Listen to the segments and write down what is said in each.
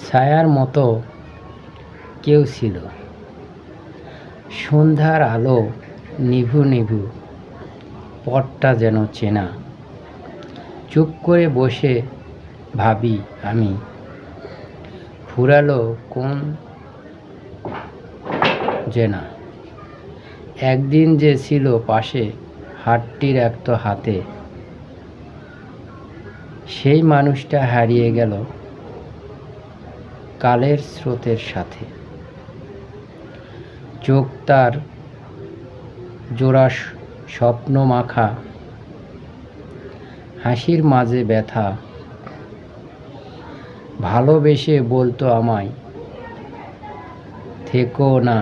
ছায়ার মতো কেউ ছিল। সন্ধ্যার আলো নিভু নিভু, পথটা যেন চেনা। চুপ করে বসে ভাবি আমি, ফুরালো কোন জেনা। একদিন যে ছিল পাশে, হাতটির একটা হাতে, সেই মানুষটা হারিয়ে গেল কালের স্রোতের সাথে। চোখ তার জোড়া স্বপ্ন মাখা, হাসির মাঝে ব্যথা। ভালোবেসে বলতো আমায়, থেকো না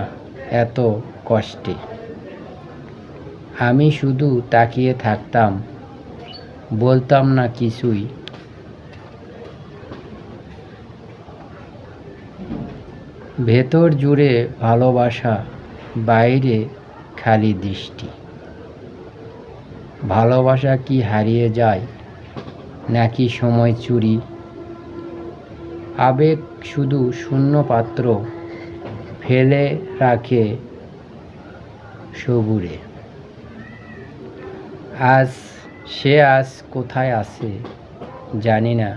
এত কষ্টে। আমি শুধু তাকিয়ে থাকতাম, বলতাম না কিছুই। ভেতর জুড়ে ভালোবাসা, বাইরে খালি দৃষ্টি। ভালোবাসা কি হারিয়ে যায় নাকি সময় চুরি? আবেগ শুধু শূন্য পাত্র, ফেলে রাখে সবুরে। আজ কোথায় আছে জানি না,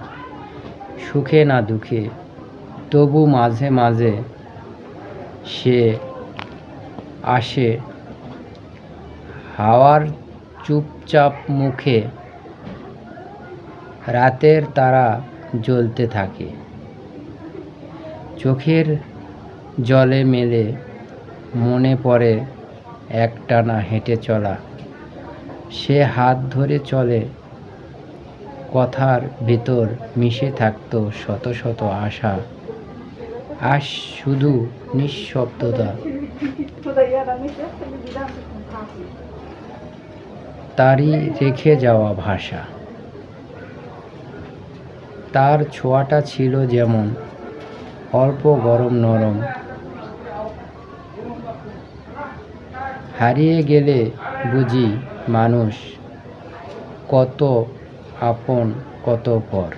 সুখে না দুঃখে, তবু মাঝে মাঝে সে আসে হাওয়ার চুপচাপ মুখে। রাতের তারা জ্বলতে থাকে, চোখের জলে মেলে। মনে পড়ে একটানা হেঁটে চলা, সে হাত ধরে চলে। কথার ভেতর মিশে থাকতো শত শত আশা, আজ শুধু নিঃশব্দতা। তারই রেখে যাওয়া ভাষা। তার ছোঁয়াটা ছিল যেমন অল্প গরম নরম। হারিয়ে গেলে বুঝি মানুষ কত আপন কত পর।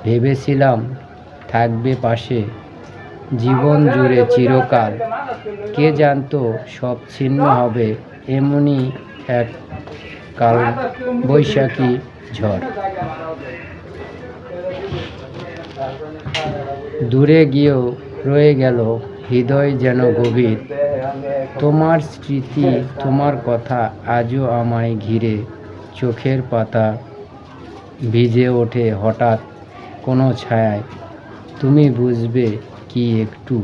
ভেবেছিলাম থাকবে পাশে জীবন জুড়ে চিরকাল। কে জানতো সব ছিন্ন হবে এমনই এক কাল বৈশাখী ঝড়। দূরে গিয়েও রয়ে গেল হৃদয় যেন গভীর। তোমার স্মৃতি তোমার কথা আজও আমায় ঘিরে। চোখের পাতা ভিজে ওঠে হঠাৎ কোনো ছায়ায়। তুমি বুঝবে কি একটু?